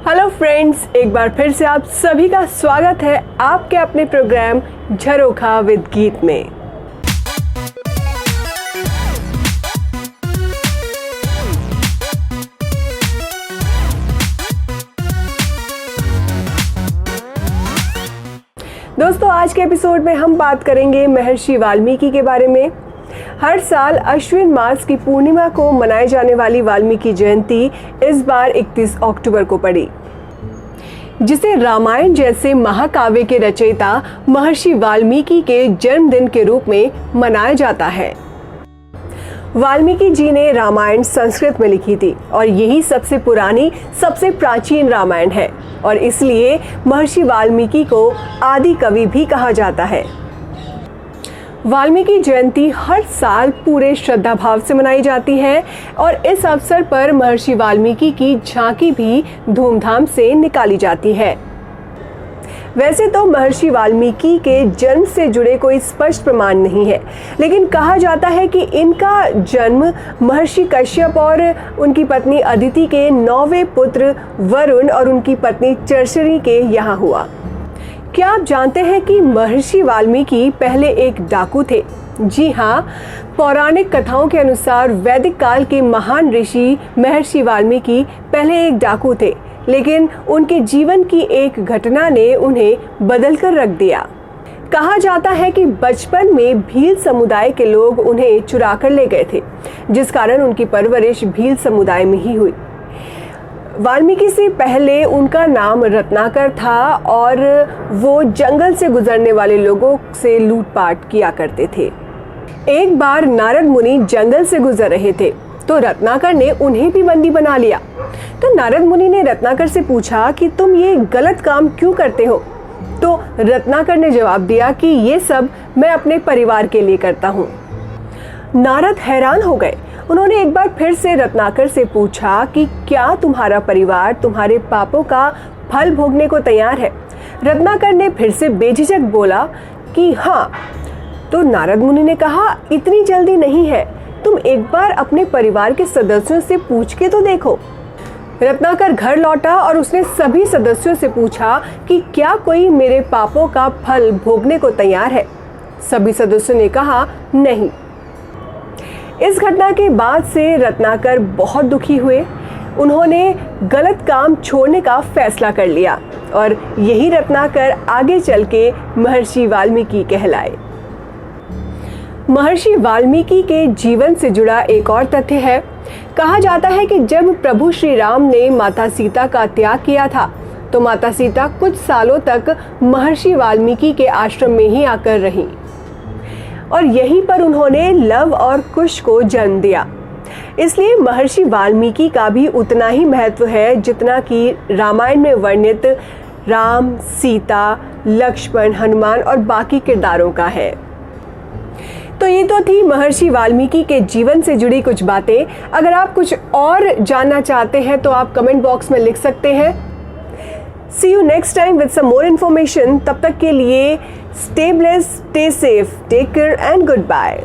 Hello friends, एक बार फिर से आप सभी का स्वागत है आपके अपने प्रोग्राम झरोखा विद गीत में। दोस्तों, आज के एपिसोड में हम बात करेंगे महर्षि वाल्मीकि के बारे में। हर साल अश्विन मास की पूर्णिमा को मनाई जाने वाली वाल्मीकि जयंती इस बार 31 अक्टूबर को पड़ी, जिसे रामायण जैसे महाकाव्य के रचयिता महर्षि वाल्मीकि के जन्मदिन के रूप में मनाया जाता है। वाल्मीकि जी ने रामायण संस्कृत में लिखी थी और यही सबसे पुरानी, सबसे प्राचीन रामायण है और इसलिए महर्षि वाल्मीकि को आदि कवि भी कहा जाता है। वाल्मीकि जयंती हर साल पूरे श्रद्धा भाव से मनाई जाती है और इस अवसर पर महर्षि वाल्मीकि की झांकी भी धूमधाम से निकाली जाती है। वैसे तो महर्षि वाल्मीकि के जन्म से जुड़े कोई स्पष्ट प्रमाण नहीं है, लेकिन कहा जाता है कि इनका जन्म महर्षि कश्यप और उनकी पत्नी अदिति के 9वें पुत्र वरुण और उनकी पत्नी चर्षरी के यहाँ हुआ। क्या आप जानते हैं कि महर्षि वाल्मीकि पहले एक डाकू थे? जी हाँ, पौराणिक कथाओं के अनुसार वैदिक काल के महान ऋषि महर्षि वाल्मीकि पहले एक डाकू थे, लेकिन उनके जीवन की एक घटना ने उन्हें बदल कर रख दिया। कहा जाता है कि बचपन में भील समुदाय के लोग उन्हें चुरा कर ले गए थे, जिस कारण उनकी परवरिश भील समुदाय में ही हुई। वाल्मीकि से पहले उनका नाम रत्नाकर था और वो जंगल से गुजरने वाले लोगों से लूटपाट किया करते थे। एक बार नारद मुनि जंगल से गुजर रहे थे तो रत्नाकर ने उन्हें भी बंदी बना लिया। तो नारद मुनि ने रत्नाकर से पूछा कि तुम ये गलत काम क्यों करते हो? तो रत्नाकर ने जवाब दिया कि ये सब मैं अपने परिवार के लिए करता हूँ। नारद हैरान हो गए। उन्होंने एक बार फिर से रत्नाकर से पूछा कि क्या तुम्हारा परिवार तुम्हारे पापों का फल भोगने को तैयार है? रत्नाकर ने फिर से बेझिझक बोला कि हाँ। तो नारद मुनि ने कहा, इतनी जल्दी नहीं है, तुम एक बार अपने परिवार के सदस्यों से पूछ के तो देखो। रत्नाकर घर लौटा और उसने सभी सदस्यों से पूछा कि क्या कोई मेरे पापों का फल भोगने को तैयार है? सभी सदस्यों ने कहा नहीं। इस घटना के बाद से रत्नाकर बहुत दुखी हुए। उन्होंने गलत काम छोड़ने का फैसला कर लिया और यही रत्नाकर आगे चल के महर्षि वाल्मीकि कहलाए। महर्षि वाल्मीकि के जीवन से जुड़ा एक और तथ्य है। कहा जाता है कि जब प्रभु श्री राम ने माता सीता का त्याग किया था तो माता सीता कुछ सालों तक महर्षि वाल्मीकि के आश्रम में ही आकर रहीं और यहीं पर उन्होंने लव और कुश को जन्म दिया। इसलिए महर्षि वाल्मीकि का भी उतना ही महत्व है जितना कि रामायण में वर्णित राम, सीता, लक्ष्मण, हनुमान और बाकी किरदारों का है। तो ये तो थी महर्षि वाल्मीकि के जीवन से जुड़ी कुछ बातें। अगर आप कुछ और जानना चाहते हैं तो आप कमेंट बॉक्स में लिख सकते हैं। See you next time with some more information. तब तक के लिए stay blessed, stay safe, take care and goodbye.